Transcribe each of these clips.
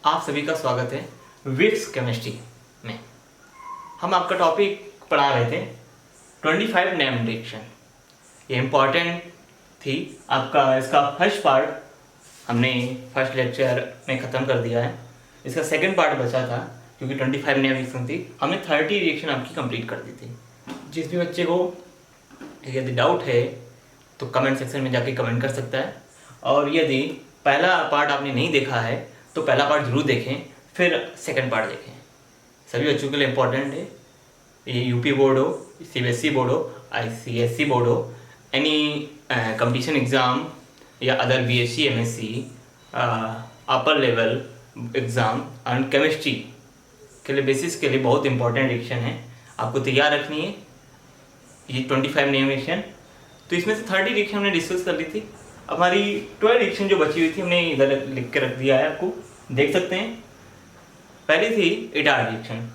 आप सभी का स्वागत है विक्स केमिस्ट्री में। हम आपका टॉपिक पढ़ा रहे थे 25 नेम रिएक्शन। ये इम्पॉर्टेंट थी आपका। इसका फर्स्ट पार्ट हमने फर्स्ट लेक्चर में ख़त्म कर दिया है। इसका सेकंड पार्ट बचा था क्योंकि 25 नेम रिएक्शन थी, हमने 30 रिएक्शन आपकी कंप्लीट कर दी थी। जिस भी बच्चे को यदि डाउट है तो कमेंट सेक्शन में जाके कमेंट कर सकता है, और यदि पहला पार्ट आपने नहीं देखा है तो पहला पार्ट जरूर देखें, फिर सेकंड पार्ट देखें। सभी बच्चों के लिए इम्पोर्टेंट है। ये यूपी बोर्ड हो, सीबीएसई बोर्ड हो, आईसीएसई बोर्ड हो, एनी कंपटीशन एग्ज़ाम या other BSc MSc upper level exam and chemistry के लिए बेसिस के लिए बहुत इंपॉर्टेंट रिएक्शन है, आपको तैयार रखनी है ये 25 नेम रिएक्शन। तो इसमें से 30 रिएक्शन हमने डिस्कस कर ली थी। हमारी 12 रिएक्शन जो बची हुई थी हमने इधर लिख के रख दिया है, आपको देख सकते हैं। पहली थी इटार रिएक्शन,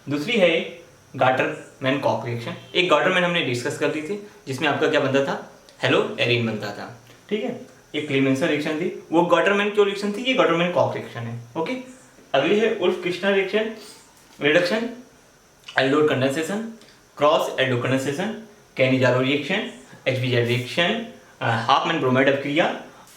दूसरी है गाटरमैन कॉक रिएक्शन। एक गाटरमैन हमने डिस्कस कर ली थी जिसमें आपका क्या बनता था, हेलो एरिन बनता था, ठीक है। एक क्लीमेंसर रिएक्शन थी, वो गाटरमैन क्यों रिएक्शन थी, ये गाटरमैन कॉक रिएक्शन है, ओके। अगली है Wolff Kishner reaction, reduction, aldol condensation, cross aldol condensation, Cannizzaro reaction, HVZ reaction, Hofmann bromide अपक्रिया,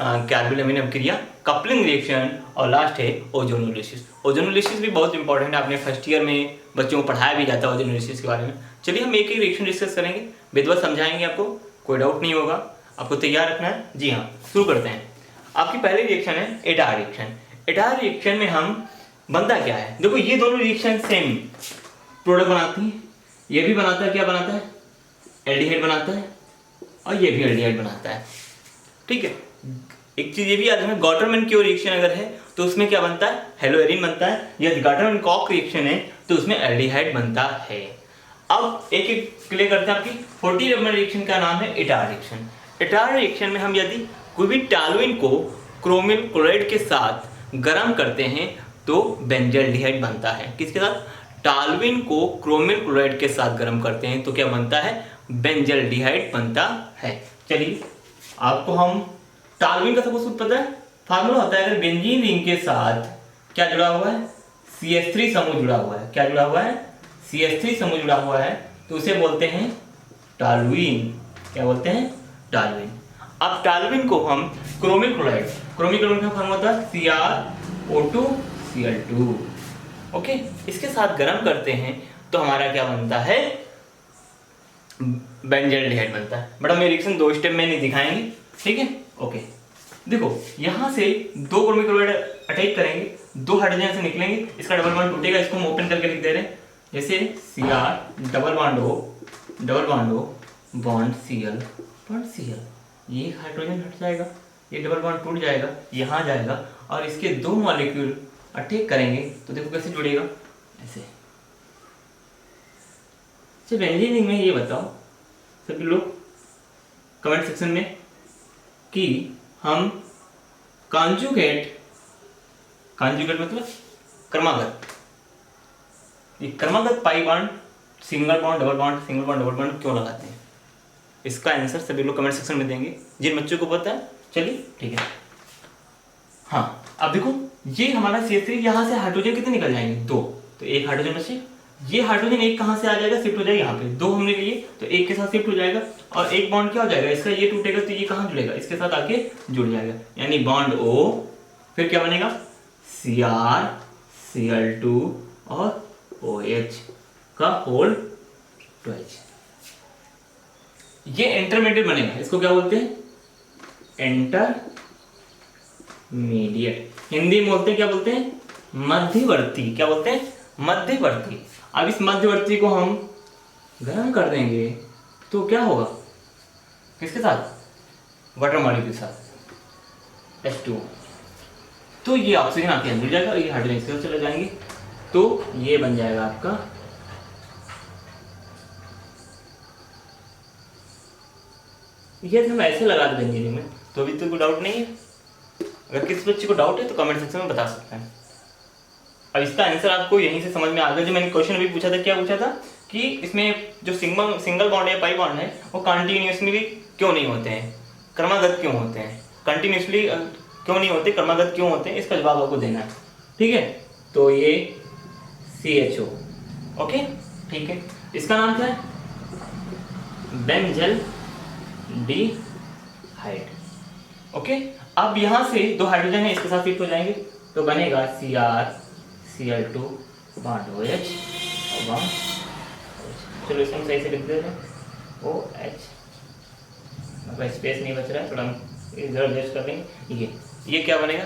कार्बोनिल अपक्रिया, कपलिंग रिएक्शन, और लास्ट है ओजोनोलिसिस। ओजोनोलिसिस भी बहुत इंपॉर्टेंट है, आपने फर्स्ट ईयर में बच्चों को पढ़ाया भी जाता है ओजोनोलिसिस के बारे में। चलिए हम एक एक रिएक्शन डिस्कस करेंगे, विधिवत समझाएंगे, आपको कोई डाउट नहीं होगा, आपको तैयार रखना है। जी हाँ, शुरू करते हैं। आपकी पहली रिएक्शन है एटार रिएक्शन। एटार रिएक्शन में हम बनता क्या है, देखो ये दोनों रिएक्शन सेम प्रोडक्ट बनाती हैं। ये भी बनाता है, क्या बनाता है, एल्डिहाइड बनाता है, और ये भी एल्डिहाइड बनाता है, ठीक है। एक चीज ये भी याद रखना, गाटरमैन क्यों रिएक्शन अगर है तो उसमें क्या बनता है, हेलोएरिन बनता है। यदि गाटरमैन कॉक रिएक्शन है तो उसमें एल्डिहाइड बनता है। अब एक एक क्लियर करते हैं। आपकी 40 नंबर रिएक्शन का नाम है इटार रिएक्शन। इटार रिएक्शन में हम यदि कोई भी टॉलुइन को क्रोमिल क्लोराइड के साथ गर्म करते हैं तो बेंजल्डिहाइड बनता है। किसके साथ, टॉलुइन को क्रोमिल क्लोराइड के साथ गर्म करते हैं तो क्या बनता है, बेंजल्डिहाइड बनता है। चलिए आपको हम टॉलुइन का सबको सूत्र पता है, फार्मूला होता है अगर बेंजीन रिंग के साथ क्या जुड़ा हुआ है, CH3 समूह जुड़ा हुआ है। क्या जुड़ा हुआ है, CH3 समूह जुड़ा हुआ है, तो उसे बोलते हैं टॉलुइन। क्या बोलते हैं, टॉलुइन। अब टॉलुइन को हम क्रोमिल क्लोराइड का फार्मूला होता है CrO2Cl2, ओके, इसके साथ गर्म करते हैं तो हमारा क्या बनता है, बेंजल्डिहाइड बनता है। बड़ा मेरी रिएक्शन 2 स्टेप में नहीं दिखाएंगे, ठीक है, ओके। देखो यहाँ से 2 क्रोमिल क्लोराइड अटैक करेंगे, 2 हाइड्रोजन से निकलेंगे, इसका डबल बॉन्ड टूटेगा, इसको हम ओपन करके लिख दे रहे हैं जैसे Cr double bond O bond Cl, ये हाइड्रोजन हट जाएगा, ये डबल बॉन्ड टूट जाएगा, यहाँ जाएगा, और इसके 2 मॉलिक्यूल अटैक करेंगे तो देखो कैसे जुड़ेगा, ऐसे। अच्छा, बेंजीन में ये बताओ सभी लोग कमेंट सेक्शन में कि हम कॉन्जुगेट मतलब क्रमागत pi bond, single bond double bond क्यों लगाते हैं, इसका आंसर सभी लोग कमेंट सेक्शन में देंगे जिन बच्चों को पता है। चलिए ठीक है, हाँ। अब देखो ये हमारा CH3, यहाँ से हाइड्रोजन कितने निकल जाएंगे, 2, तो एक हाइड्रोजन बचे। ये हाइड्रोजन एक कहाँ से आ जाएगा, शिफ्ट हो जाएगा यहाँ पे, 2 हमने लिए तो एक के साथ शिफ्ट हो जाएगा, और एक बॉन्ड क्या हो जाएगा इसका, ये टूटेगा तो ये कहाँ जुड़ेगा, इसके साथ आके जुड़ जाएगा, यानी बॉन्ड O, फिर क्या बनेगा CrCl2 और OH का होल 2H। ये इंटरमीडिएट बनेगा, इसको क्या बोलते हैं, इंटरमीडिएट। हिंदी में बोलते हैं, क्या बोलते हैं, मध्यवर्ती। क्या बोलते हैं, मध्यवर्ती। अब इस मध्यवर्ती को हम गर्म कर देंगे तो क्या होगा, किसके साथ, वाटर मॉलिक्यूल के साथ H2O, तो ये ऑक्सीजन आके अंदर जाएगा और ये हाइड्रोजन इसके साथ चले जाएंगे, तो ये बन जाएगा आपका ये। हम ऐसे लगा देंगे में तो अभी तो कोई डाउट नहीं है। अगर किसी बच्चे को डाउट है तो कमेंट सेक्शन में बता सकते हैं। अब इसका आंसर आपको यहीं से समझ में आ गया। जो मैंने क्वेश्चन अभी पूछा था, क्या पूछा था कि इसमें जो सिंगल बॉन्ड है, पाई बॉन्ड है, वो कंटिन्यूसली क्यों नहीं होते हैं, क्रमागत क्यों होते हैं, कंटिन्यूसली क्यों नहीं होते, क्रमागत क्यों होते हैं, इसका जवाब आपको देना है। ठीक है, तो ये CHO। ओके, ठीक है, इसका नाम क्या है? बेंजल डिहाइड। ओके, अब यहां से दो हाइड्रोजन है, इसके साथ फिट हो जाएंगे तो बनेगा CrCl2 बॉन्ड OH और बॉन्ड। चलो इसको हम सही से लिख देते हैं OH, मतलब स्पेस नहीं बच रहा है, थोड़ा इधर एडजस्ट कर लेंगे। ये क्या बनेगा?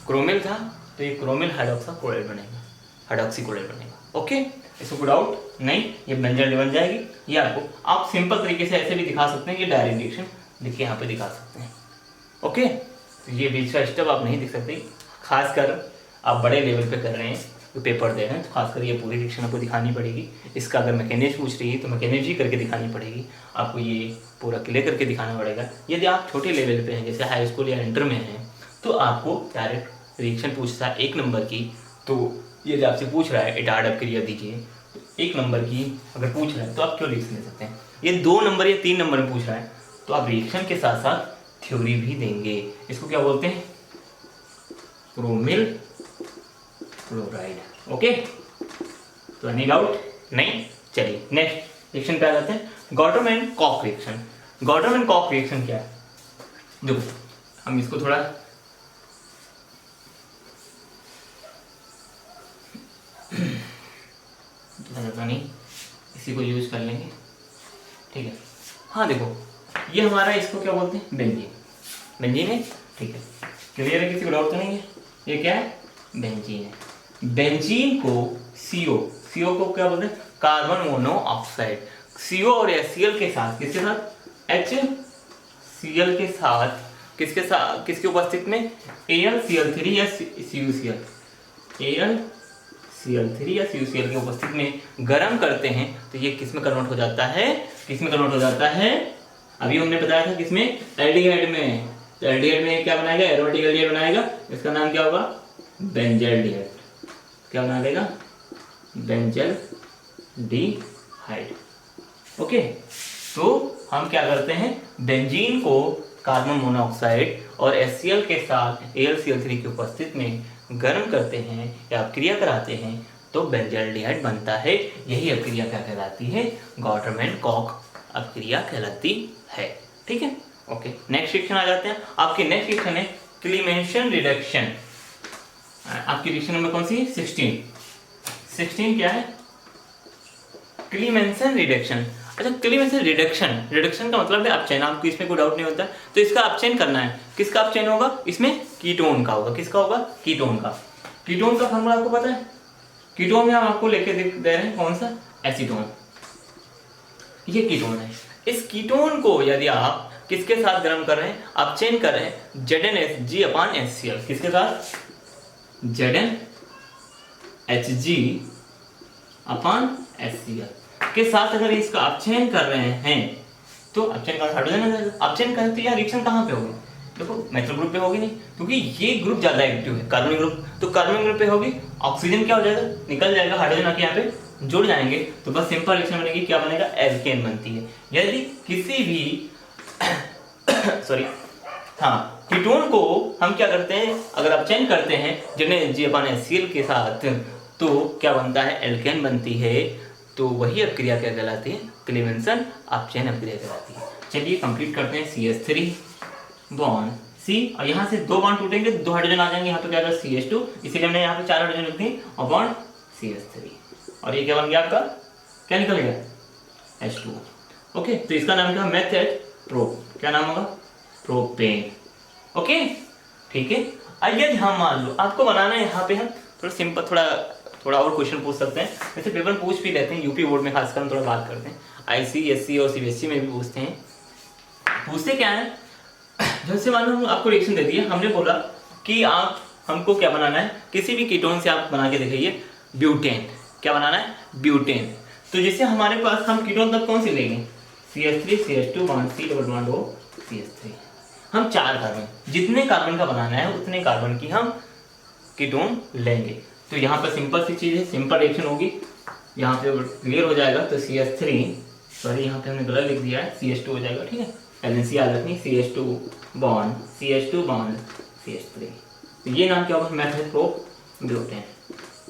क्रोमिल था तो ये क्रोमिल हाइड्रोक्सा क्लोराइड बनेगा, हाइड्रोक्सी क्लोराइड बनेगा। ओके, इसको कोई डाउट नहीं, ये बेंजल बन जाएगी। ये आपको आप सिंपल तरीके से ऐसे भी दिखा सकते हैं, ये डायरेक्ट रिएक्शन लिख के यहाँ पे दिखा सकते हैं। ओके, तो ये बीच का स्टेप आप नहीं दिख सकते, खासकर आप बड़े लेवल पे कर रहे हैं तो पेपर दे रहे हैं तो खासकर ये पूरी रिएक्शन आपको दिखानी पड़ेगी। इसका अगर मैकेनिज्म पूछ रही है तो मैकेनिज्म ही करके दिखानी पड़ेगी, आपको ये पूरा क्लियर करके दिखाना पड़ेगा। यदि आप छोटे लेवल पे हैं, जैसे हाई स्कूल या इंटर में हैं, तो आपको डायरेक्ट रिएक्शन पूछता है 1 नंबर की, तो यदि आपसे पूछ रहा है एटाड अपक्रिया दीजिए, तो 1 नंबर की अगर पूछ रहा है तो आप क्यों रिएक्शन दे सकते हैं। ये 2 नंबर या 3 नंबर में पूछ रहा है तो आप रिएक्शन के साथ साथ थ्योरी भी देंगे। इसको क्या बोलते हैं? Chromyl chloride. ओके, तो एनी डाउट नहीं? चलिए नेक्स्ट रिएक्शन पे आ जाते हैं, Gattermann and Koch reaction. Gattermann and Koch reaction क्या है? देखो हम इसको थोड़ा नहीं, इसी को यूज कर लेंगे, ठीक है। हाँ देखो, ये हमारा इसको क्या बोलते हैं? बेंजीन। बेंजीन है, ठीक है, क्लियर है, किसी को डाउट तो नहीं है? ये क्या है? बेंजीन है। बेंजीन को CO को क्या बोलते हैं? Carbon monoxide. CO और HCl के साथ, किसके साथ? HCl के साथ, किसके साथ, किसकी उपस्थिति में? AlCl3 या CuCl, AlCl3 या CuCl की उपस्थिति में गर्म करते हैं तो ये किस में कन्वर्ट हो जाता है? किस में कन्वर्ट हो जाता है? अभी हमने बताया था किसमें? एल्डिहाइड में। तो एल्डिहाइड में क्या बनाएगा? एरोमेटिक एल्डिहाइड बनाएगा, इसका नाम क्या होगा? बेंजल्डिहाइड। क्या बना देगा? बेंजल डिहाइड। ओके, तो हम क्या करते हैं? बेंजीन को कार्बन मोनोऑक्साइड और HCl के साथ AlCl3 की उपस्थिति में गर्म करते हैं या अपक्रिया कराते हैं तो बेंजल्डिहाइड बनता है। यही अपक्रिया क्या कहलाती है? गॉटम एंड कॉक अपक्रिया कहलाती है, ठीक है। ओके, नेक्स्ट रिएक्शन आ जाते हैं। आपकी नेक्स्ट रिएक्शन है क्लीमेंसन रिडक्शन। आपकी रिएक्शन नंबर कौन सी है? 16 क्या है? क्लीमेंसन रिडक्शन। अच्छा, क्लीमेंसन रिडक्शन का मतलब है अपचयन। आपको इसमें कोई डाउट नहीं होता, तो इसका अपचयन करना है। किसका अपचयन होगा? इसमें कीटोन का होगा। किसका होगा? कीटोन का। कीटोन का फॉर्मूला आपको पता है? कीटोन में हम आपको लेके दे रहे हैं कौन सा? एसीटोन। ये कीटोन है। इस कीटोन को यदि आप किसके साथ गर्म कर रहे हैं? अपचयन कर रहे हैं ZnHg/HCl। किसके साथ? ZnHg/HCl के साथ अगर इसका अपचयन कर रहे हैं तो अपचयन का हाइड्रोजन आ जाएगा। अपचयन करें तो यह रिएक्शन कहाँ पे होगी? देखो मेथल ग्रुप पे होगी नहीं, क्योंकि ये ग्रुप ज्यादा एक्टिव है, कार्बनिक ग्रुप। तो कार्बनिक ग्रुप पे होगी, ऑक्सीजन क्या हो जाएगा? निकल जाएगा, हाइड्रोजन आके यहाँ पे जुड़ जाएंगे, तो बस सिंपल रिएक्शन बनेगी। क्या बनेगा? एल्केन बनती है। यदि किसी भी सॉरी हाँ, कीटोन को हम क्या करते हैं? अगर अपचयन करते हैं ZnHg/HCl के साथ तो क्या बनता है? एल्केन बनती है। तो वही अपक्रिया क्या कहलाती है? क्लीमेंसन अपचयन अपक्रिया कहलाती है। चलिए कंप्लीट करते हैं। CH3 बॉन्ड C, और यहाँ से 2 बॉन्ड टूटेंगे, 2 हाइड्रोजन आ जाएंगे, यहाँ पे क्या होगा? CH2, इसीलिए हमने यहाँ पे 4 हाइड्रोजन लिख दिए और बॉन्ड CH3, और ये क्या बन गया आपका? क्या निकल गया? H2O। ओके, तो इसका नाम क्या? Method prop. क्या नाम होगा? प्रोपेन। ओके, ठीक है। यदि हम मान लो आपको बनाना है, यहाँ पे हम थोड़ा सिंपल थोड़ा और क्वेश्चन पूछ सकते हैं, जैसे पेपर पूछ भी लेते हैं यूपी बोर्ड में, खासकर हम थोड़ा बात करते हैं। ICSE और CBSE में भी पूछते हैं। पूछते क्या है? जैसे मान लो आपको रिएक्शन दे दिया, हमने बोला कि आप हमको क्या बनाना है? किसी भी कीटोन से आप बना के दिखाइए ब्यूटेन। क्या बनाना है? ब्यूटेन। तो जैसे हमारे पास हम कीटोन तब कौन सी लेंगे? CH3 CH2 bond C double bond O CH3। हम 4 कार्बन, जितने कार्बन का बनाना है उतने कार्बन की हम कीटोन लेंगे। तो यहाँ पर सिंपल सी चीज़ है, सिंपल रिएक्शन होगी, यहाँ पे क्लियर हो जाएगा। तो CH3, सॉरी यहाँ पे हमने गलत लिख दिया है, CH2 हो जाएगा, ठीक है। LNC आ जाती है, CH2 बॉन्ड CH3। तो ये नाम क्या होगा? Method prop butane.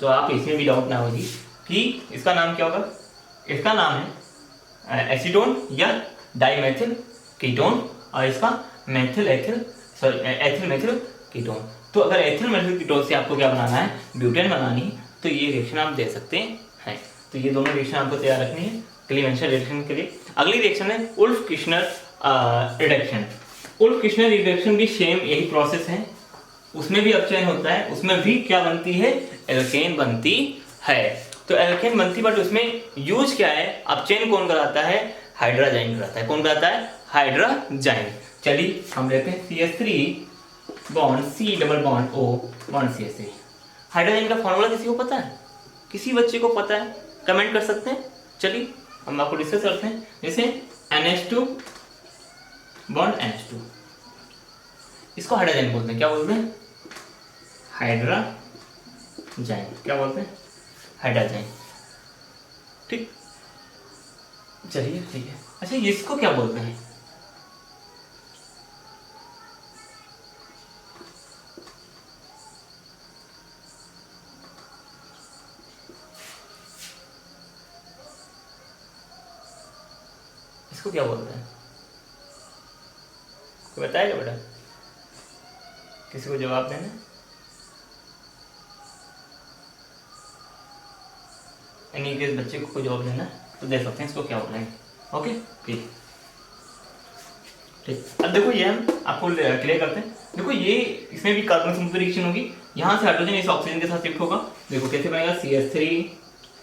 तो आप इसमें भी डाउट ना होगी कि इसका नाम क्या होगा। इसका नाम है एसीटोन या डाइमेथिल कीटोन और इसका एथिल मेथिल कीटोन। तो अगर एथिल मेथिल कीटोन से आपको क्या बनाना है, ब्यूटेन बनानी है, तो ये रिएक्शन आप दे सकते हैं। तो ये दोनों रिएक्शन आपको तैयार रखनी है क्लीवेंशन रिएक्शन के लिए। अगली रिएक्शन है Wolff Kishner reduction. Wolff Kishner reduction भी सेम यही प्रोसेस है, उसमें भी अपचयन होता है, उसमें भी क्या बनती है, एल्केन बनती है। तो एल्केन बनती, बट उसमें यूज क्या है, अपचयन कौन कराता है, हाइड्रोजाइन कराता है। कौन कराता है, हाइड्रोजाइन। चलिए हम लेते हैं CH3 bond C double bond O bond CH3। हाइड्रोजाइन का फॉर्मूला किसी को पता है, किसी बच्चे को पता है, कमेंट कर सकते हैं। चलिए हम आपको डिस्कस करते हैं। जैसे NH2 बॉन्ड NH2, इसको हाइड्रोजाइन बोलते हैं। क्या बोलते हैं, हाइड्रोजाइन। क्या बोलते हैं, हाइड्रोजाइन। ठीक, चलिए ठीक है। अच्छा इसको क्या बोलते हैं, इसको क्या बोलते हैं, कोई बताएगा बेटा, किसी को जवाब देना। यानी कि बच्चे को जवाब देना तो दे सकते हैं, इसको क्या बोलेंगे। ओके ठीक ठीक। अब देखो ये हम आपको क्लियर करते हैं। देखो ये इसमें भी कार्बन समूह रिएक्शन होगी, यहाँ से हाइड्रोजन इस ऑक्सीजन के साथ शिफ्ट होगा। देखो कैसे बनेगा, CH3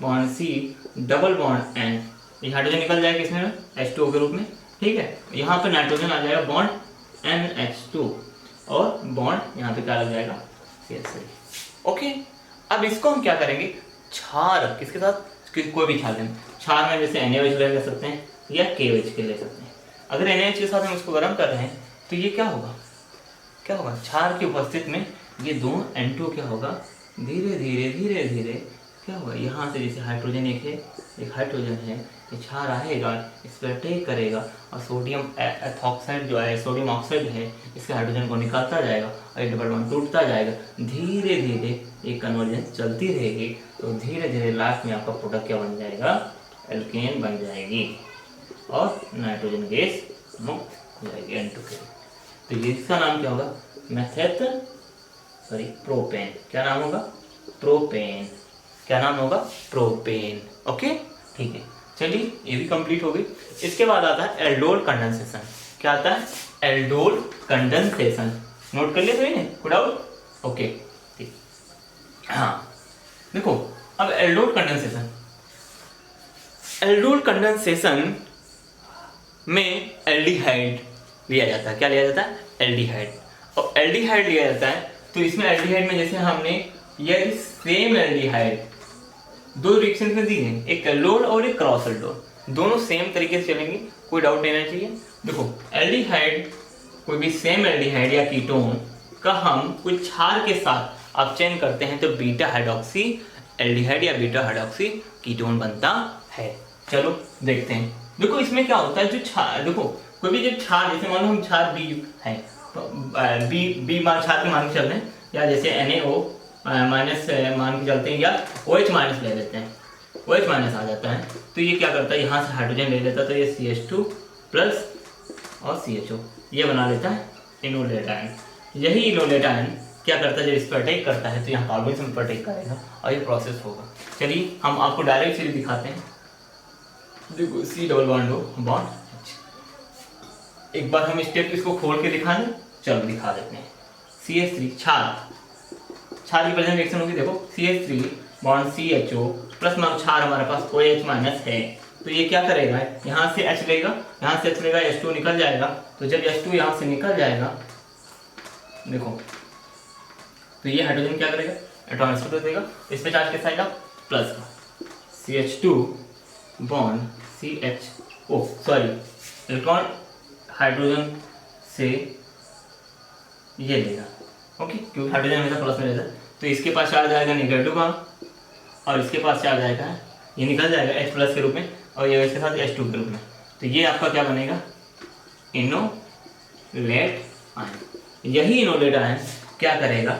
bond C double bond N, ये हाइड्रोजन निकल जाएगा इसमें H2O के रूप में। ठीक है, यहाँ पर नाइट्रोजन आ जाएगा बॉन्ड NH2 और बॉन्ड यहाँ पे क्या लग जाएगा, CH3। ओके, अब इसको हम क्या करेंगे, क्षार किसके साथ, कोई भी क्षार लेना, क्षार में जैसे NaOH ले सकते हैं या KOH के ले सकते हैं। अगर NaOH के साथ हम इसको गर्म कर रहे हैं तो ये क्या होगा, क्या होगा, क्षार की उपस्थिति में ये दोनों N2 क्या होगा, धीरे धीरे धीरे धीरे क्या होगा, यहाँ से जैसे हाइड्रोजन एक है, एक हाइड्रोजन है, ये क्षार आएगा, इस पर अटैक करेगा और सोडियम एथॉक्साइड जो है, सोडियम ऑक्साइड है, इसके हाइड्रोजन को निकालता जाएगा और ये डबल बॉन्ड टूटता जाएगा। धीरे धीरे ये कन्वर्जन चलती रहेगी, तो धीरे धीरे लास्ट में आपका प्रोडक्ट क्या बन जाएगा, एल्केन बन जाएगी और नाइट्रोजन गैस मुक्त हो जाएगी N2 के। तो ये इसका नाम क्या होगा, प्रोपेन। क्या नाम होगा, प्रोपेन। क्या नाम होगा, प्रोपेन। ओके ठीक है, चलिए ये भी कंप्लीट हो गई। इसके बाद आता है एल्डोल कंडेंसेशन। क्या आता है, एल्डोल कंडेंसेशन। नोट कर लिया सभी ने, कोई डाउट, ओके ठीक। हाँ देखो अब एल्डोल कंडेंसेशन, एल्डोल कंडेंसेशन में एल्डिहाइड लिया जाता है। क्या लिया जाता है, एल्डिहाइड। और एल्डिहाइड लिया जाता है तो इसमें एल्डिहाइड में जैसे हमने ये सेम एल्डिहाइड दो रिएक्शन में दी है, एक एल्डोल और एक क्रॉस एल्डोल, दोनों सेम तरीके से चलेंगे, कोई डाउट नहीं रहना चाहिए। देखो एल्डिहाइड, कोई भी सेम एल्डिहाइड या कीटोन का हम कोई क्षार के साथ अपचयन करते हैं तो बीटा हाइड्रोक्सी एल्डिहाइड या बीटा हाइड्रोक्सी कीटोन बनता है। चलो देखते हैं। देखो इसमें क्या होता है, जो क्षार, देखो कोई भी जब क्षार, जैसे मान लो हम क्षार बी है तो बी मान क्षार के मान के चलते हैं, या जैसे NaO माइनस मान के चलते हैं, या OH माइनस ले लेते हैं, OH माइनस आ जाता है तो ये क्या करता है, यहाँ से हाइड्रोजन ले लेता है, तो ये CH2 प्लस और CHO ये बना लेता है इनोलेटाइन। यही इनोलेटाइन क्या करता है, जब इस पर अटैक करता है तो यहाँ कार्बोनिज्म पर अटैक करेगा और ये प्रोसेस होगा। चलिए हम आपको डायरेक्ट चीज दिखाते हैं। देखो C double bond O bond H। एक बार हम स्टेप इसको खोल के दिखा दें, चलो दिखा देते हैं। CH3 क्षार, क्षार की प्रेजेंट रिएक्शन होगी। देखो CH3 बॉन्ड CHO प्लस में क्षार हमारे पास OH माइनस है, तो ये क्या करेगा, यहाँ से H लेगा, यहाँ से H लेगा, H2 निकल जाएगा। तो जब H2 यहाँ से निकल जाएगा, देखो तो ये हाइड्रोजन क्या करेगा, इलेक्ट्रॉन स्टोर देगा, इस पे चार्ज कैसा आएगा, प्लस का। CH2 bond CHO, sorry electron hydrogen से ये लेगा, ओके, क्योंकि हाइड्रोजन हमेशा प्लस में रहता है, तो इसके पास चार्ज आएगा नेगेटिव का और इसके पास चार्ज आएगा, ये निकल जाएगा H प्लस के रूप में और ये इसके साथ H2 के रूप में। तो ये आपका क्या बनेगा, इनोलेट आयन। यही इनोलेट आयन क्या करेगा,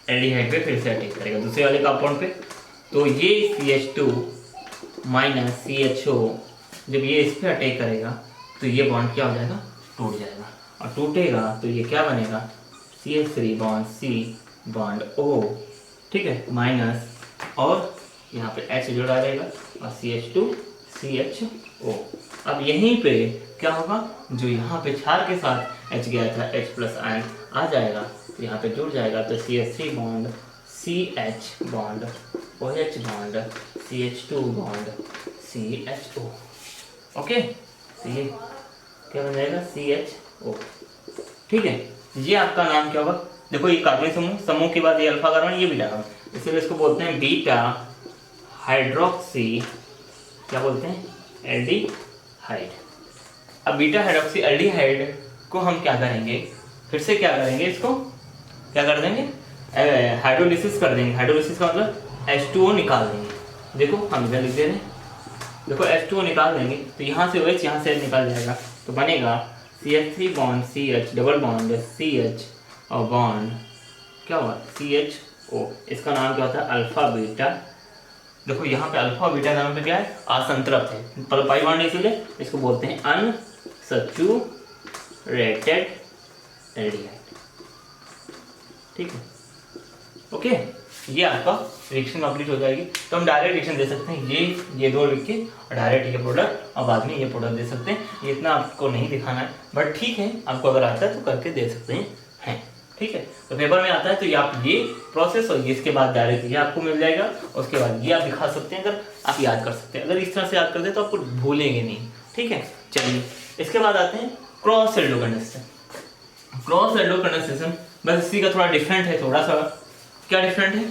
एल्डिहाइड पे फिर से अटैक करेगा दूसरे वाले कंपाउंड पे। तो ये CH2 माइनस CHO जब ये इस पे अटैक करेगा तो ये बॉन्ड क्या हो जाएगा, टूट जाएगा। और टूटेगा तो ये क्या बनेगा, CH3 bond C bond O, ठीक है, माइनस और यहाँ पे H जुड़ा रहेगा और CH2 CHO। अब यहीं पे क्या होगा, जो यहाँ पे क्षार के साथ H गया था H प्लस आयन आ जाएगा तो यहाँ पे जुड़ जाएगा। तो CH3 bond CH bond OH bond CH2 bond CHO। Okay, तो ये क्या बन जाएगा, CHO, ठीक है। ये आपका नाम क्या होगा, देखो ये कार्बनिक समूह, समूह के बाद ये अल्फा कार्बन, ये बीटा कार्बन, इसलिए इसको बोलते हैं बीटा हाइड्रोक्सी, क्या बोलते हैं, एल्डिहाइड। अब बीटा हाइड्रोक्सी एल्डिहाइड को हम क्या करेंगे, फिर से क्या करेंगे, इसको क्या कर देंगे, हाइड्रोलिसिस कर देंगे। हाइड्रोलिसिस का मतलब H2O निकाल देंगे। देखो हम इधर लिख दे रहे हैं, देखो H2O निकाल देंगे तो यहाँ से OH यहाँ से निकाल जाएगा तो बनेगा CH3 bond CH double bond CH और बॉन्ड क्या हुआ CHO। इसका नाम क्या होता है, अल्फा बीटा। देखो यहाँ पे अल्फा बीटा नाम पे क्या है, असंतृप्त है, पाई बॉन्ड इसीलिए इसको बोलते हैं अनसैचुरेटेड एल्डिहाइड, ठीक है। ओके, ये आपका रिएक्शन कंप्लीट हो जाएगी। तो हम डायरेक्ट रिएक्शन दे सकते हैं, ये दो लिख के और डायरेक्ट ये प्रोडक्ट और बाद में ये प्रोडक्ट दे सकते हैं। ये इतना आपको नहीं दिखाना है, बट ठीक है, आपको अगर आता है तो करके दे सकते हैं, ठीक है। तो पेपर में आता है तो ये आप ये प्रोसेस और ये इसके बाद डायरेक्ट ये आपको मिल जाएगा, उसके बाद ये आप दिखा सकते हैं, अगर आप याद कर सकते हैं। अगर इस तरह से याद कर दे तो आपको भूलेंगे नहीं, ठीक है। चलिए इसके बाद आते हैं cross Aldo condensation. Cross Aldo condensation बस इसी का थोड़ा डिफरेंट है, थोड़ा सा क्या डिफरेंट है,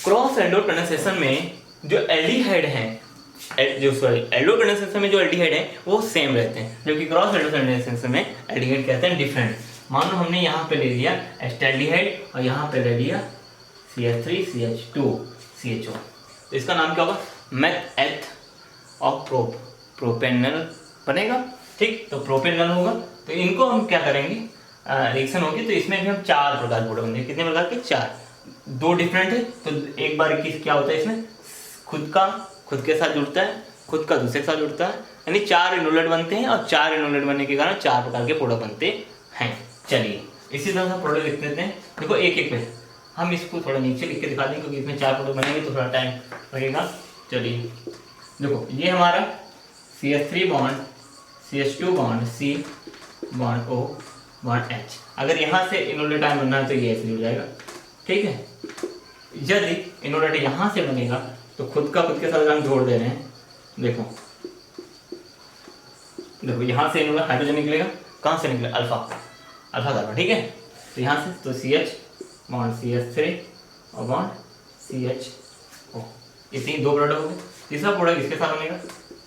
क्रॉस एल्डो कंडेंसेशन में जो एल्डिहाइड हैं, एल्डो कंडेंसेशन में जो एल्डिहाइड है वो सेम रहते हैं, जबकि क्रॉस एल्डो कंडेंसेशन में एल्डिहाइड कहते हैं डिफरेंट। मान लो हमने यहाँ पे ले लिया एस्टेल्डिहाइड और यहाँ पे ले लिया CH3 CH2 CHO, तो इसका नाम क्या होगा, मेथ एथ और प्रोपेनल बनेगा, ठीक। तो प्रोपेनल होगा, तो इनको हम क्या करेंगे, रिएक्शन होगी तो इसमें भी हम 4 प्रकार के प्रोडक्ट बनेंगे। कितने प्रकार के, 4। 2 डिफरेंट है तो एक बार क्या होता है, इसमें खुद के साथ जुड़ता है, खुद का दूसरे के साथ जुड़ता है, यानी 4 इनोलेट बनते हैं और 4 इनोलेट बनने के कारण 4 प्रकार के प्रोडक्ट बनते हैं। चलिए इसी तरह से प्रोडक्ट लिख देते हैं। देखो एक एक पे हम इसको थोड़ा नीचे लिख के दिखा देंगे क्योंकि इसमें 4 प्रोडक्ट बनेंगे तो थोड़ा टाइम लगेगा। चलिए देखो ये हमारा CH3 bond CH2 bond C bond O bond H, अगर यहाँ से इनोलेट आयन बनना है तो ये ऐसे जुड़ जाएगा, ठीक है। यदि इनोलेट यहाँ से बनेगा तो खुद के साथ हम जोड़ दे रहे हैं, देखो यहाँ से इनोलेट हाइड्रोजन निकलेगा, कहाँ से निकलेगा, अल्फा कार्बन, ठीक है। तो यहाँ से तो CH बॉन्ड CH3 और बॉन्ड CHO, ये 2 प्रोडक्ट हो गए। तीसरा प्रोडक्ट इसके साथ बनेगा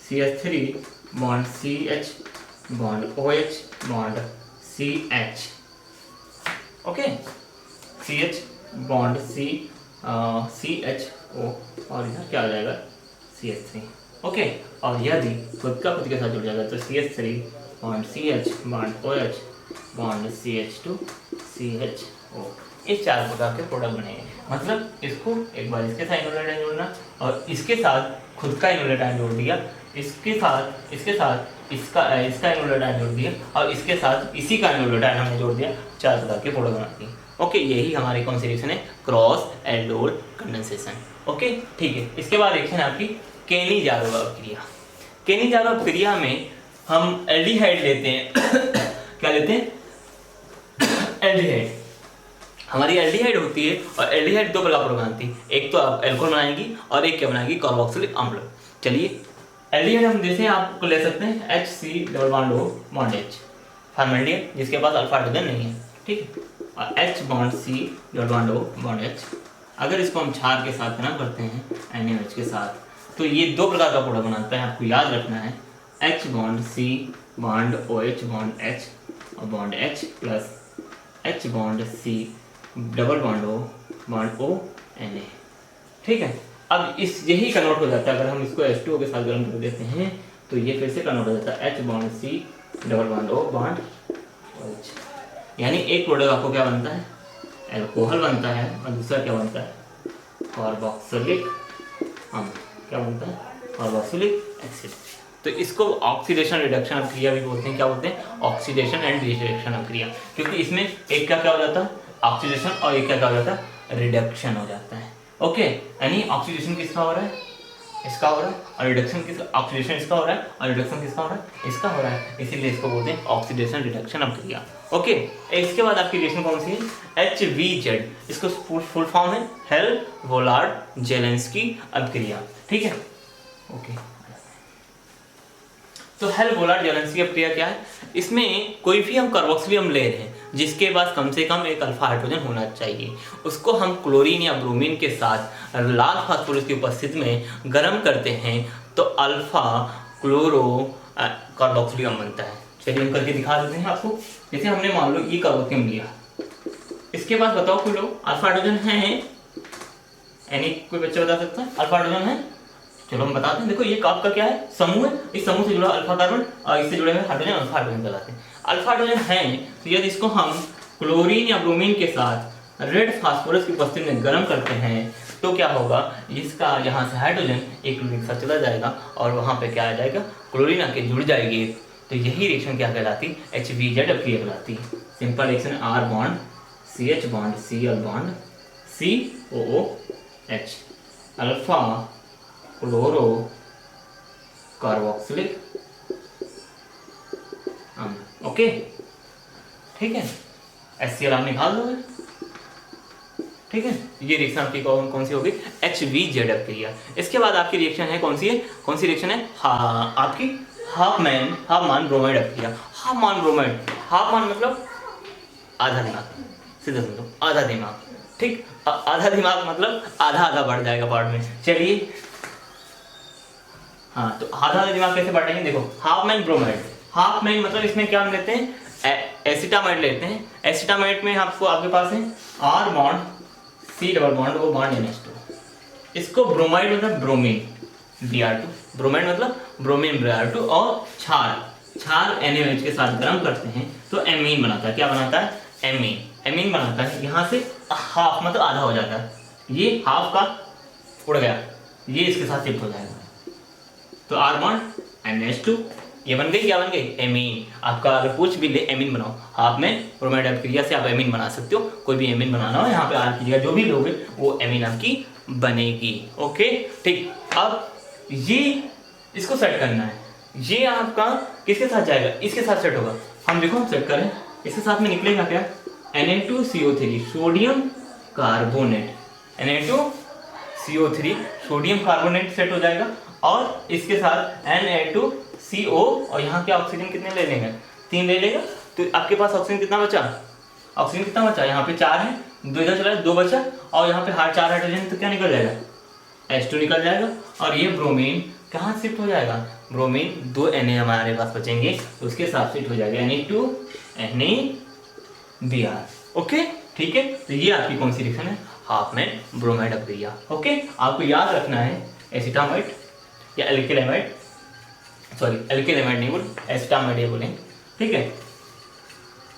CH3 bond CH bond OH bond CH, okay, CH bond CHO और इधर क्या आ जाएगा CH3, ओके। और यदि खुद के साथ जुड़ जाएगा तो CH3 bond CH bond OH bond CH2 CHO, ये 4 प्रकार के प्रोडक्ट बनेंगे। मतलब इसको एक बार इसके साथ इनोलेट आयन जोड़ना और इसके साथ खुद का इनोलेट आयन जोड़ दिया, इसके साथ इसका इनोलेट आयन जोड़ दिया और इसके साथ इसी का इनोलेट आयन हमने जोड़ दिया, 4 प्रकार के प्रोडक्ट बनाती है, ओके। यही हमारी कौन सी रिएक्शन है, क्रॉस एल्डोल कंडेंसेशन, ओके, ठीक है। इसके बाद रिएक्शन है आपकी केनी-जारोवा क्रिया। केनी-जारोवा क्रिया में हम एल्डिहाइड लेते हैं क्या लेते हैं, एल्डिहाइड। हमारी एल्डिहाइड होती है और एल्डिहाइड 2 प्रकार बनाती है, एक तो अल्कोहल बनाएगी और एक क्या बनाएगी, कार्बोक्सिलिक अम्ल। चलिए एल्डिहाइड हम जैसे आपको ले सकते हैं HC double bond O bond H, formaldehyde जिसके पास अल्फा हाइड्रोजन नहीं है, ठीक है, और H bond C double bond O bond H। अगर इसको हम क्षार के साथ ना करते हैं NaOH के साथ तो ये 2 प्रकार का प्रोडक्ट बनाता है, आपको याद रखना है, H bond C bond OH bond H और bond H plus H bond C double bond O bond O Na, ठीक है। अब यही कन्वर्ट हो जाता है, अगर हम इसको H2O के साथ गर्म कर देते हैं तो ये फिर से कन्वर्ट हो जाता है H bond C double bond O bond OH, यानी एक प्रोडक्ट आपको क्या बनता है, एल्कोहल बनता है और दूसरा क्या बनता है, कार्बोक्सिलिक अम्ल। क्या बनता है, कार्बोक्सिलिक एसिड। तो इसको ऑक्सीडेशन रिडक्शन अभिक्रिया भी बोलते हैं। क्या बोलते हैं, ऑक्सीडेशन एंड रिडक्शन अभिक्रिया, क्योंकि इसमें एक क्या क्या हो जाता है, ऑक्सीडेशन, और एक क्या क्या हो जाता है, रिडक्शन हो जाता है। ओके, यानी ऑक्सीडेशन किसका हो रहा है, इसका हो रहा है, और रिडक्शन किसका, ऑक्सीडेशन इसका हो रहा है और रिडक्शन किसका हो रहा है, इसका हो रहा है, इसीलिए इसको बोलते हैं ऑक्सीडेशन रिडक्शन अभिक्रिया। ओके, इसके बाद आपकी रिएक्शन कौन सी है, HVZ। इसको फुल फॉर्म है हेल-वोलार्ड जेलेंस्की अभिक्रिया। ठीक है, ओके। तो हेल-वोलार्ड जेलेंस्की अभिक्रिया क्या है, इसमें कोई भी हम कार्बोक्सिलिक अम्ल ले रहे हैं जिसके पास कम से कम एक अल्फा हाइड्रोजन होना चाहिए, उसको हम क्लोरीन या ब्रोमीन के साथ लाल फास्फोरस की उपस्थिति में गर्म करते हैं तो अल्फा क्लोरो कार्बोक्सिलिक अम्ल बनता है। चलिए हम करके दिखा देते हैं आपको। जैसे हमने मान लो ये कार्बोक्सिलिक अम्ल लिया, इसके पास बताओ कोई लोग अल्फा हाइड्रोजन है, यानी कोई बच्चा बता सकता है अल्फा हाइड्रोजन है? चलो हम बताते हैं। देखो ये आपका क्या है, समूह है, इस समूह से जुड़ा अल्फा कार्बन और इससे जुड़े हुए हाइड्रोजन अल्फा हाइड्रोजन कहलाते हैं। अल्फा हाइड्रोजन है तो यदि इसको हम क्लोरीन या ब्रोमीन के साथ रेड फास्फोरस की उपस्थिति में गर्म करते हैं तो क्या होगा, इसका यहाँ से हाइड्रोजन एक क्लोरीन के साथ चला जाएगा और वहाँ पे क्या आ जाएगा, क्लोरीन आके जुड़ जाएगी। तो यही रिएक्शन क्या कहलाती, HVZ अभिक्रिया कहलाती। Simple reaction, R bond CH bond Cl bond COOH, alpha chloro carboxylic अम्ल। ओके, ठीक है, HCl आप निकाल दोगे। ठीक है, ये रिएक्शन आपकी कौन सी होगी, HVZ अभिक्रिया। इसके बाद आपकी रिएक्शन है कौन सी है, कौन सी रिएक्शन है, आपकी हाफमैन ब्रोमाइड अभिक्रिया। हाफमैन ब्रोमाइड, हाफमैन मतलब आधा दिमाग, सीधा समझो आधा दिमाग। ठीक, आधा दिमाग मतलब आधा आधा बढ़ जाएगा पार्ट में। चलिए हाँ, तो आधा आधा दिमाग कैसे बढ़ाएंगे, देखो हाफमैन ब्रोमाइड, हाफमैन मतलब इसमें क्या हम लेते हैं, एसिटामाइड लेते हैं। एसिटामाइड में आपको आपके पास है R bond C double bond O bond NH2। इसको ब्रोमाइड मतलब ब्रोमीन Br2, ब्रोमाइड मतलब ब्रोमीन Br2 और क्षार NaOH के साथ गर्म करते हैं तो एमीन बनाता है। क्या बनाता है, एमीन बनाता है। यहाँ से हाफ मतलब आधा हो जाता है, ये हाफ का उड़ गया, ये इसके साथ शिफ्ट हो जाएगा तो R बॉन्ड NH2, ये बन गई, क्या बन गई, एमीन। आपका अगर पूछ भी ले एमीन बनाओ, हाफ में ब्रोमाइड अभिक्रिया से आप एमीन बना सकते हो। कोई भी एमीन बनाना हो यहाँ पे R की जगह जो भी लोगे वो एमीन आपकी बनेगी। ओके, ठीक। अब ये इसको सेट करना है, ये आपका किसके साथ जाएगा, इसके साथ सेट होगा। हम देखो हम सेट करें, इसके साथ में निकलेगा क्या, Na2CO3 sodium carbonate, Na2CO3 sodium carbonate set हो जाएगा और इसके साथ Na2CO और यहाँ के ऑक्सीजन कितने ले लेंगे, 3 ले लेगा। तो आपके पास ऑक्सीजन कितना बचा, ऑक्सीजन कितना बचा, यहाँ पे 4 है, 2 इधर चला 2 बचा और यहाँ पे 4 हाइड्रोजन, तो क्या निकल जाएगा, H2 निकल जाएगा और ये ब्रोमीन कहाँ शिफ्ट हो जाएगा, ब्रोमीन 2 Na हमारे पास बचेंगे तो उसके साथ शिफ्ट हो जाएगा Na2 NaBr। ओके, ठीक है। तो ये आपकी कौन सी रिएक्शन है, हाफमैन ब्रोमाइड अभिक्रिया। ओके, आपको याद रखना है एसिटामाइड या एल्किलामाइड, सॉरी एल्किलामाइड नहीं बोल, एसिटामाइड ये बोलें। ठीक है,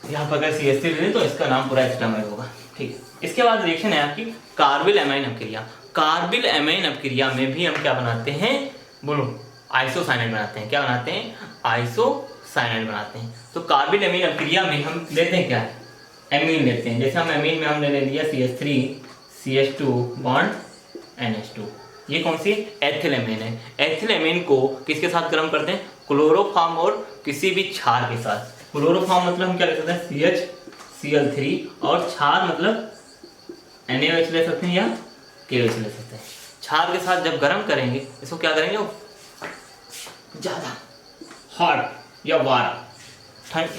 यहाँ पर अगर CH3 ले तो इसका नाम पूरा एसिटामाइड होगा। ठीक है, इसके बाद रिएक्शन है आपकी कार्बिल एमाइन अभिक्रिया। कार्बिल एमाइन अभिक्रिया में भी हम क्या बनाते हैं, बोलो आइसोसाइनाइड बनाते हैं। क्या बनाते हैं, आइसोसाइनाइड बनाते हैं। तो कार्बिल एमाइन अभिक्रिया में हम लेते हैं क्या, एमीन लेते हैं। जैसे हम एमीन में हमने ले लिया CH3 CH2 बॉन्ड NH2, ये कौन सी एथिलेमीन है। एथिलेमीन को किसके साथ गर्म करते हैं, क्लोरोफॉर्म और किसी भी क्षार के साथ। क्लोरोफॉर्म मतलब हम क्या ले सकते हैं, CHCl3 और क्षार मतलब NaOH ले सकते हैं या KOH ले सकते हैं। क्षार के साथ जब गर्म करेंगे इसको क्या करेंगे, ज़्यादा हॉट या वारा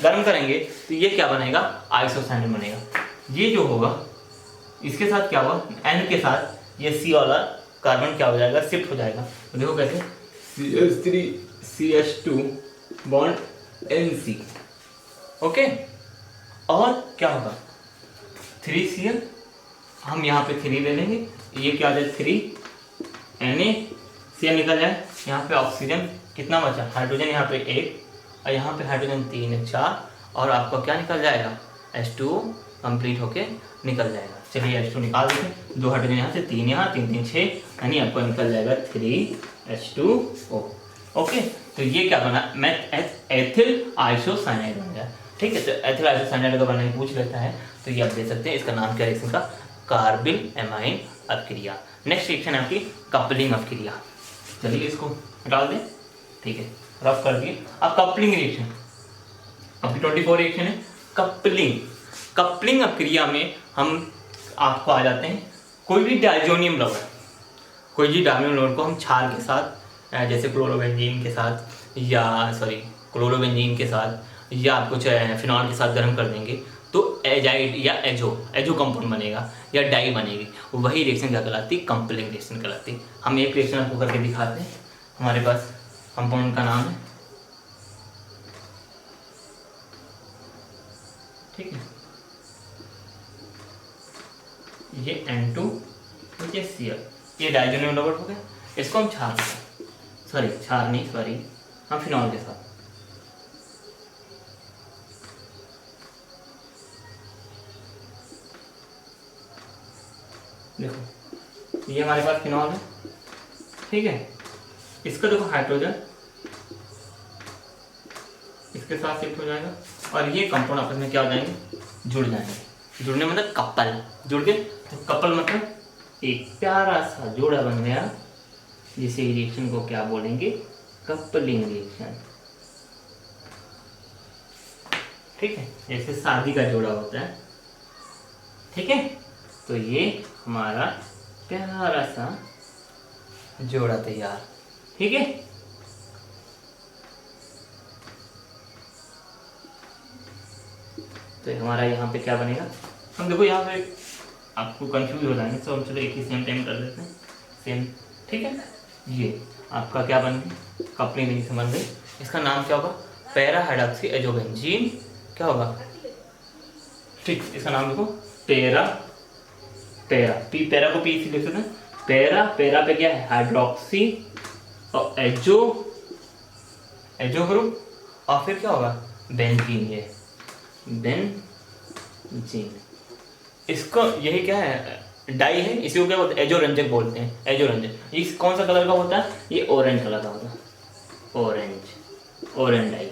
गर्म करेंगे तो ये क्या बनेगा, आइसोसाइनाइड बनेगा। ये जो होगा इसके साथ क्या होगा, N के साथ ये C वाला कार्बन क्या हो जाएगा, शिफ्ट हो जाएगा। तो देखो कैसे, CH3 CH2 bond NC। Okay, और क्या होगा 3Cl, हम यहाँ पे 3 ले लेंगे, ये क्या आ जाए 3 NaCl निकल जाए। यहाँ पे ऑक्सीजन कितना बचा, हाइड्रोजन यहाँ पे 1 और यहाँ पे हाइड्रोजन 3 4 और आपका क्या निकल जाएगा H2 कंप्लीट होके निकल जाएगा। चलिए H2 निकाल देते हैं, 2 हट गए यहाँ से, 3 यहाँ, 3 3 6, यानी आपको निकल जाएगा 3H2O। ओके, तो ये क्या बना, एथिल आइसोसाइनाइड बन गया। ठीक है, तो एथिल आइसोसाइनाइड का बनाने पूछ लेता है, तो ये आप दे सकते हैं। इसका नाम क्या है रिएक्शन का, कार्बिल एमाइन अपक्रिया। नेक्स्ट रिएक्शन है आपकी कपलिंग अपक्रिया। चलिए इसको डाल दें, ठीक है, रफ कर दिए। अब कपलिंग रिएक्शन, आपकी 24 रिएक्शन है कपलिंग। कपलिंग अपक्रिया में हम आपको आ जाते हैं, कोई भी डायजोनियम लवर, कोई भी डायजोनियम लवर को हम क्षार के साथ, जैसे क्लोरोबेंजीन के साथ या क्लोरोबेंजीन के साथ या कुछ फिनॉल के साथ गर्म कर देंगे तो एजाइड या एजो कंपाउंड बनेगा या डाई बनेगी। वही रिएक्शन क्या कहलाती है, कपलिंग रिएक्शन कहलाती है। हम एक रिएक्शन आपको करके दिखाते हैं। हमारे पास कंपाउंड का नाम है, ठीक है, ये N2, ये Cl, ये डायजोनियम लवर हो गया। इसको हम क्षार हम फिनॉल के साथ, देखो ये हमारे पास फिनॉल है, ठीक है, इसका देखो हाइड्रोजन इसके साथ शिफ्ट हो जाएगा और ये कंपाउंड आपस में क्या हो जाएंगे, जुड़ जाएंगे। जुड़ने मतलब कपल, जुड़ के, तो कपल मतलब एक प्यारा सा जोड़ा बन गया, जिसे रिएक्शन को क्या बोलेंगे, कपलिंग रिएक्शन। ठीक है, जैसे शादी का जोड़ा होता है, ठीक है, तो ये हमारा प्यारा सा जोड़ा तैयार, ठीक है। तो हमारा यहाँ पे क्या बनेगा, हम देखो यहाँ पे आपको कंफ्यूज हो जाएंगे, तो हम चलो एक ही सेम टाइम कर लेते हैं, सेम, ठीक है। ये आपका क्या बन गई, कपलिंग रिएक्शन बन गई। इसका नाम क्या होगा, पैरा हाइड्रॉक्सी एजोबेंजीन, क्या होगा, ठीक, इसका नाम देखो पैरा को पी लिख सकते हैं, पैरा पे क्या है, हाइड्रोक्सी और एजो ग्रुप, और फिर क्या होगा, बेंजीन, ये बेंजीन। इसको यही क्या है, डाई है, इसी को क्या बोलते हैं, एजोरंजक बोलते हैं, एजोरंजक। ये कौन सा कलर का होता है, ये ऑरेंज कलर का होता है, ऑरेंज डाई,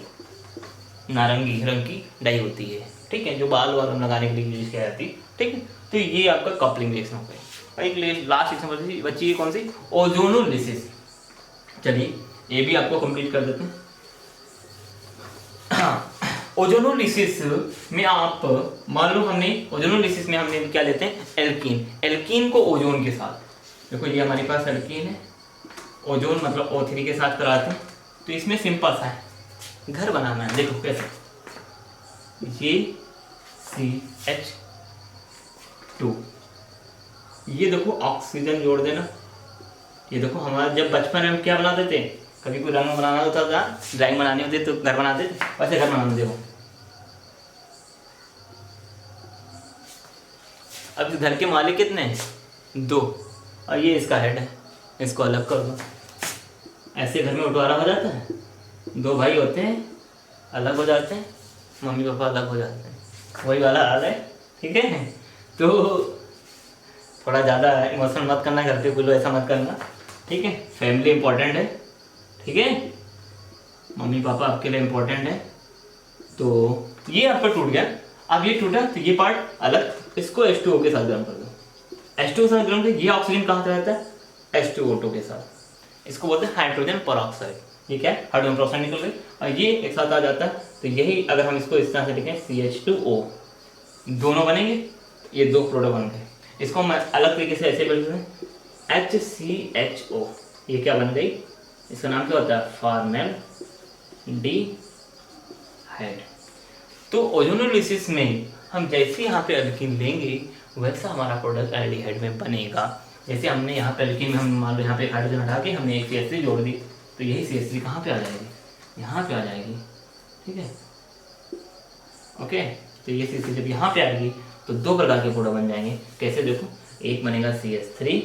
नारंगी रंग की डाई होती है, ठीक है, जो बाल वाल लगाने के लिए यूज की जाती है, ठीक है। तो ये आपका कपलिंग रिएक्शन हो गई। एक लास्ट रिएक्शन बची है कौन सी, ओजोनोलिसिस। चलिए ये भी आपको कंप्लीट कर देते हैं। ओजोनोलिसिस में आप मान लो ओजोनोलिसिस में हमने क्या लेते हैं, एल्कीन को ओजोन के साथ, देखो ये हमारे पास एल्कीन है, ओजोन मतलब O3 के साथ कराते हैं। तो इसमें सिंपल सा है, घर बनाना है, देखो कैसे, ये CH2, ये देखो ऑक्सीजन जोड़ देना। ये देखो हमारा जब बचपन में हम क्या बनाते थे, कभी कोई रंग बनाना होता था, ड्राइंग बनानी होती तो घर बनाते थे, वैसे घर बनाना। देखो अब घर के मालिक कितने हैं, 2, और ये इसका हेड है, इसको अलग कर दो। ऐसे घर में बंटवारा हो जाता है, 2 भाई होते हैं, अलग हो जाते हैं, मम्मी पापा अलग हो जाते हैं, वही वाला हाल है, ठीक है। तो थोड़ा ज़्यादा इमोशनल मत करना, घर पे बोलो ऐसा मत करना, ठीक है। फैमिली इंपॉर्टेंट है, ठीक है, मम्मी पापा आपके लिए इम्पोर्टेंट है। तो ये आपका टूट गया, अब ये टूटा तो ये पार्ट अलग, इसको H2O के साथ गर्म कर दो। H2O के साथ गर्म कर, ये ऑक्सीजन कहाँ से रहता है, H2O2 के साथ, इसको बोलते हैं हाइड्रोजन परऑक्साइड। ये क्या है, हाइड्रोजन परऑक्साइड निकल गई और ये एक साथ आ जाता है। तो यही अगर हम इसको इस तरह से लिखें, CH2O, दोनों बनेंगे, ये 2 प्रोडक्ट बन गए। इसको हम अलग तरीके से ऐसे बोलते हैं, HCHO, ये क्या बन गई, इसका नाम क्या होता है, फॉर्मेल्डिहाइड। तो ओजोनोलिसिस में हम जैसे यहाँ पे एल्कीन लेंगे वैसा हमारा प्रोडक्ट एल्डिहाइड में बनेगा। जैसे हमने यहाँ पे एल्कीन में हम मान लो यहाँ पे हाइड्रोजन हटा के हमने एक CH3 जोड़ दी, तो यही CH3 कहाँ पे आ जाएगी, यहाँ पे आ जाएगी, ठीक है, ओके। तो ये CH3 जब यहाँ पे आएगी तो 2 प्रकार के प्रोडक्ट बन जाएंगे। कैसे, देखो एक बनेगा CH3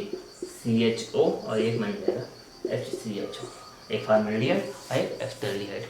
CHO और एक बन जाएगा HCHO, एक फॉर्मेल्डिहाइड और एक एस्टल्डिहाइड।